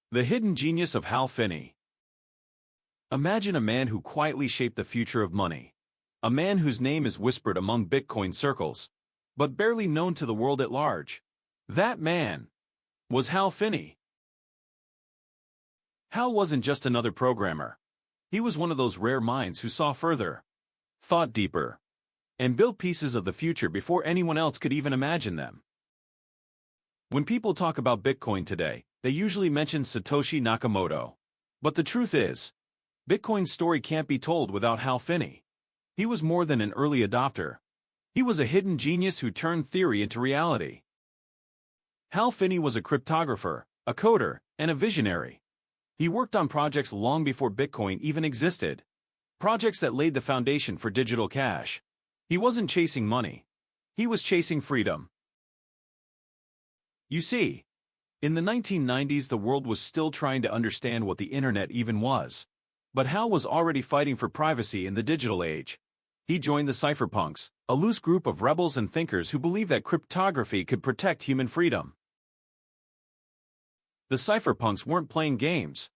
The hidden genius of Hal Finney. Imagine a man who quietly shaped the future of money. A man whose name is whispered among Bitcoin circles, but barely known to the world at large. That man was Hal Finney. Hal wasn't just another programmer. He was one of those rare minds who saw further, thought deeper, and built pieces of the future before anyone else could even imagine them. When people talk about Bitcoin today, they usually mention Satoshi Nakamoto. But the truth is, Bitcoin's story can't be told without Hal Finney. He was more than an early adopter. He was a hidden genius who turned theory into reality. Hal Finney was a cryptographer, a coder, and a visionary. He worked on projects long before Bitcoin even existed, projects that laid the foundation for digital cash. He wasn't chasing money. He was chasing freedom. You see, in the 1990s the world was still trying to understand what the internet even was. But Hal was already fighting for privacy in the digital age. He joined the cypherpunks, a loose group of rebels and thinkers who believed that cryptography could protect human freedom. The cypherpunks weren't playing games.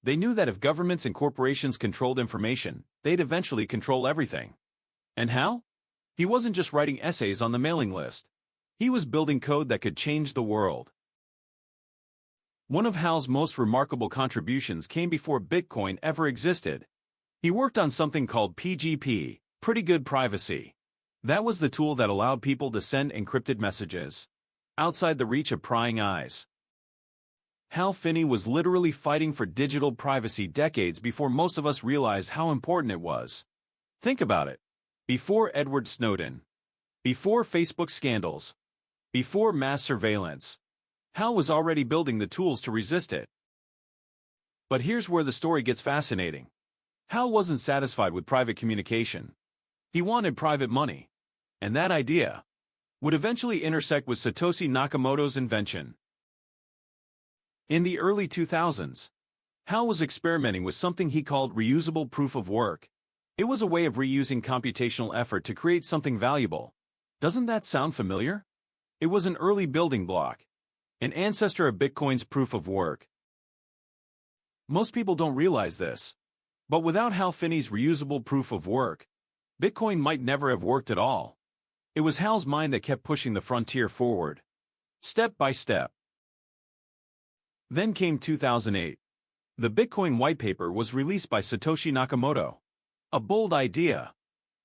They knew that if governments and corporations controlled information, they'd eventually control everything. And Hal? He wasn't just writing essays on the mailing list. He was building code that could change the world. One of Hal's most remarkable contributions came before Bitcoin ever existed. He worked on something called PGP, Pretty Good Privacy. That was the tool that allowed people to send encrypted messages outside the reach of prying eyes. Hal Finney was literally fighting for digital privacy decades before most of us realized how important it was. Think about it. Before Edward Snowden, before Facebook scandals, before mass surveillance, Hal was already building the tools to resist it. But here's where the story gets fascinating. Hal wasn't satisfied with private communication. He wanted private money. And that idea would eventually intersect with Satoshi Nakamoto's invention. In the early 2000s, Hal was experimenting with something he called reusable proof of work. It was a way of reusing computational effort to create something valuable. Doesn't that sound familiar? It was an early building block, an ancestor of Bitcoin's proof of work. Most people don't realize this, but without Hal Finney's reusable proof of work, Bitcoin might never have worked at all. It was Hal's mind that kept pushing the frontier forward, step by step. Then came 2008. The Bitcoin white paper was released by Satoshi Nakamoto. A bold idea.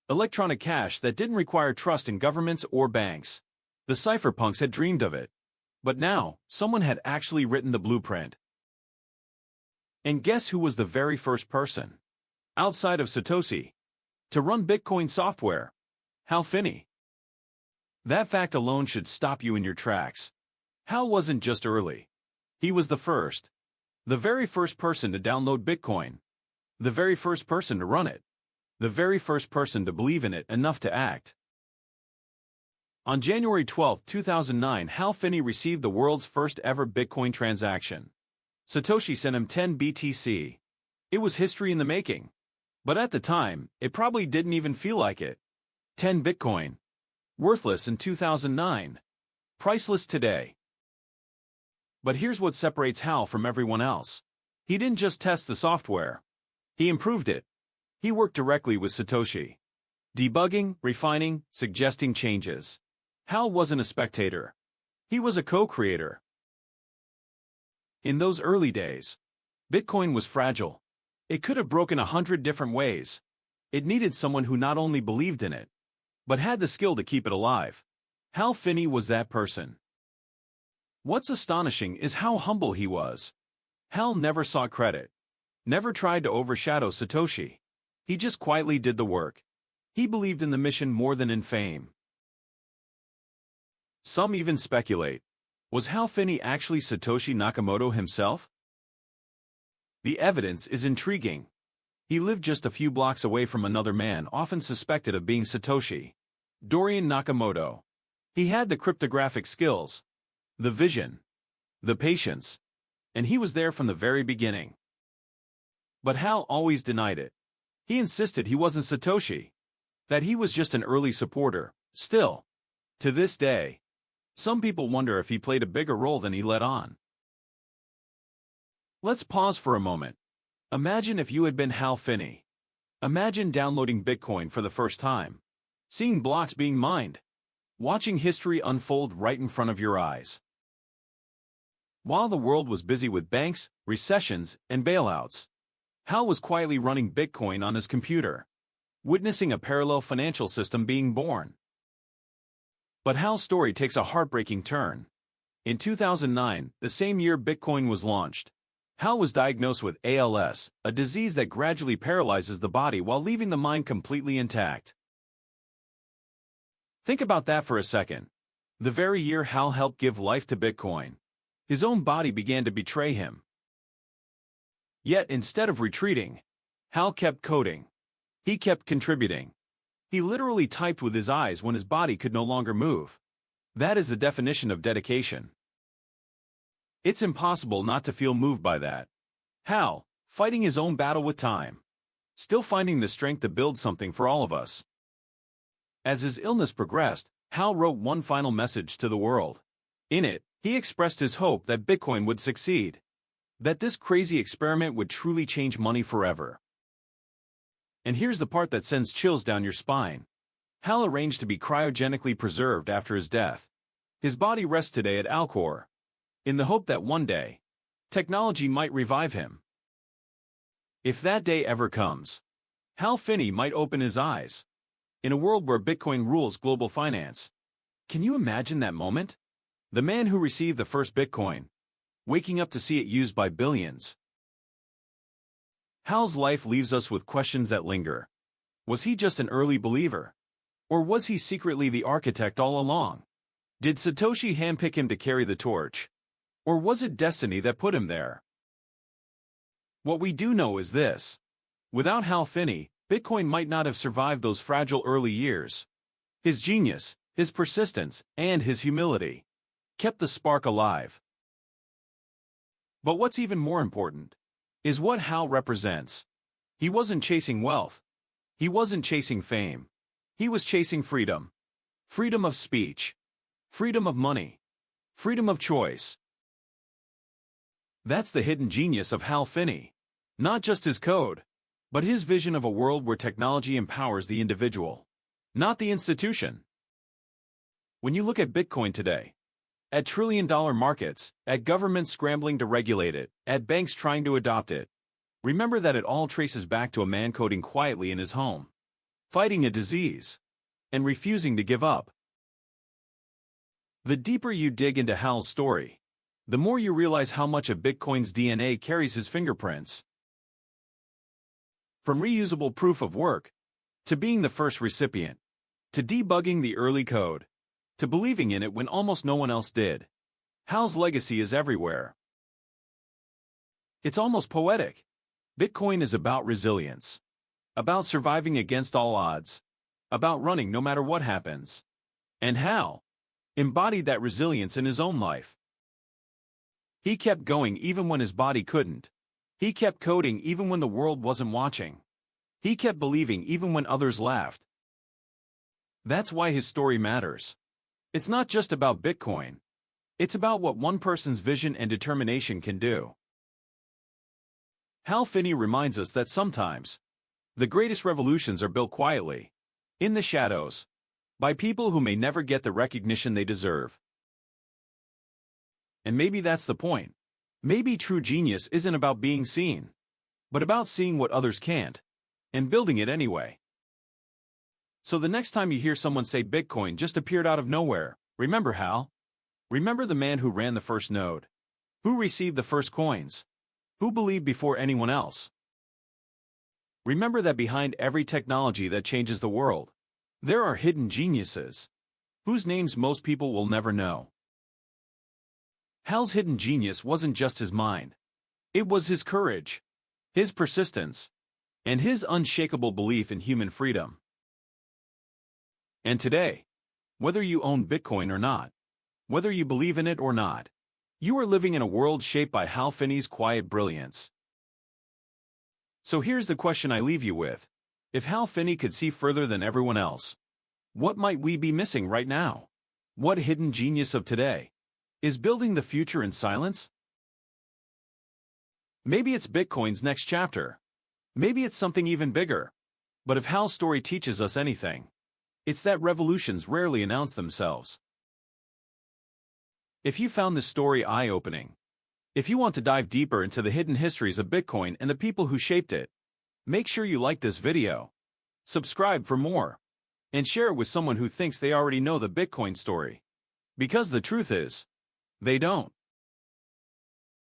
Electronic cash that didn't require trust in governments or banks. The cypherpunks had dreamed of it. But now, someone had actually written the blueprint. And guess who was the very first person, outside of Satoshi, to run Bitcoin software? Hal Finney. That fact alone should stop you in your tracks. Hal wasn't just early. He was the first. The very first person to download Bitcoin. The very first person to run it. The very first person to believe in it enough to act. On January 12, 2009, Hal Finney received the world's first ever Bitcoin transaction. Satoshi sent him 10 BTC. It was history in the making. But at the time, it probably didn't even feel like it. 10 Bitcoin. Worthless in 2009. Priceless today. But here's what separates Hal from everyone else. He didn't just test the software. He improved it. He worked directly with Satoshi. Debugging, refining, suggesting changes. Hal wasn't a spectator. He was a co-creator. In those early days, Bitcoin was fragile. It could have broken 100 different ways. It needed someone who not only believed in it, but had the skill to keep it alive. Hal Finney was that person. What's astonishing is how humble he was. Hal never sought credit, never tried to overshadow Satoshi. He just quietly did the work. He believed in the mission more than in fame. Some even speculate, was Hal Finney actually Satoshi Nakamoto himself? The evidence is intriguing. He lived just a few blocks away from another man often suspected of being Satoshi, Dorian Nakamoto. He had the cryptographic skills, the vision, the patience, and he was there from the very beginning. But Hal always denied it. He insisted he wasn't Satoshi, that he was just an early supporter. Still, to this day, some people wonder if he played a bigger role than he let on. Let's pause for a moment. Imagine if you had been Hal Finney. Imagine downloading Bitcoin for the first time, seeing blocks being mined, watching history unfold right in front of your eyes. While the world was busy with banks, recessions, and bailouts, Hal was quietly running Bitcoin on his computer, witnessing a parallel financial system being born. But Hal's story takes a heartbreaking turn. In 2009, the same year Bitcoin was launched, Hal was diagnosed with ALS, a disease that gradually paralyzes the body while leaving the mind completely intact. Think about that for a second. The very year Hal helped give life to Bitcoin, his own body began to betray him. Yet instead of retreating, Hal kept coding. He kept contributing. He literally typed with his eyes when his body could no longer move. That is the definition of dedication. It's impossible not to feel moved by that. Hal, fighting his own battle with time, still finding the strength to build something for all of us. As his illness progressed, Hal wrote one final message to the world. In it, he expressed his hope that Bitcoin would succeed, that this crazy experiment would truly change money forever. And here's the part that sends chills down your spine. Hal arranged to be cryogenically preserved after his death. His body rests today at Alcor, in the hope that one day, technology might revive him. If that day ever comes, Hal Finney might open his eyes. In a world where Bitcoin rules global finance, can you imagine that moment? The man who received the first Bitcoin, waking up to see it used by billions. Hal's life leaves us with questions that linger. Was he just an early believer? Or was he secretly the architect all along? Did Satoshi handpick him to carry the torch? Or was it destiny that put him there? What we do know is this. Without Hal Finney, Bitcoin might not have survived those fragile early years. His genius, his persistence, and his humility kept the spark alive. But what's even more important is what Hal represents. He wasn't chasing wealth. He wasn't chasing fame. He was chasing freedom. Freedom of speech. Freedom of money. Freedom of choice. That's the hidden genius of Hal Finney. Not just his code, but his vision of a world where technology empowers the individual, not the institution. When you look at Bitcoin today, at trillion-dollar markets, at governments scrambling to regulate it, at banks trying to adopt it, remember that it all traces back to a man coding quietly in his home, fighting a disease, and refusing to give up. The deeper you dig into Hal's story, the more you realize how much of Bitcoin's DNA carries his fingerprints. From reusable proof of work, to being the first recipient, to debugging the early code, to believing in it when almost no one else did, Hal's legacy is everywhere. It's almost poetic. Bitcoin is about resilience, about surviving against all odds, about running no matter what happens. And Hal embodied that resilience in his own life. He kept going even when his body couldn't. He kept coding even when the world wasn't watching. He kept believing even when others laughed. That's why his story matters. It's not just about Bitcoin. It's about what one person's vision and determination can do. Hal Finney reminds us that sometimes, the greatest revolutions are built quietly, in the shadows, by people who may never get the recognition they deserve. And maybe that's the point. Maybe true genius isn't about being seen, but about seeing what others can't, and building it anyway. So the next time you hear someone say Bitcoin just appeared out of nowhere, remember Hal. Remember the man who ran the first node, who received the first coins, who believed before anyone else. Remember that behind every technology that changes the world, there are hidden geniuses, whose names most people will never know. Hal's hidden genius wasn't just his mind. It was his courage, his persistence, and his unshakable belief in human freedom. And today, whether you own Bitcoin or not, whether you believe in it or not, you are living in a world shaped by Hal Finney's quiet brilliance. So here's the question I leave you with. If Hal Finney could see further than everyone else, what might we be missing right now? What hidden genius of today is building the future in silence? Maybe it's Bitcoin's next chapter. Maybe it's something even bigger. But if Hal's story teaches us anything, it's that revolutions rarely announce themselves. If you found this story eye-opening, if you want to dive deeper into the hidden histories of Bitcoin and the people who shaped it, make sure you like this video, subscribe for more, and share it with someone who thinks they already know the Bitcoin story. Because the truth is, they don't.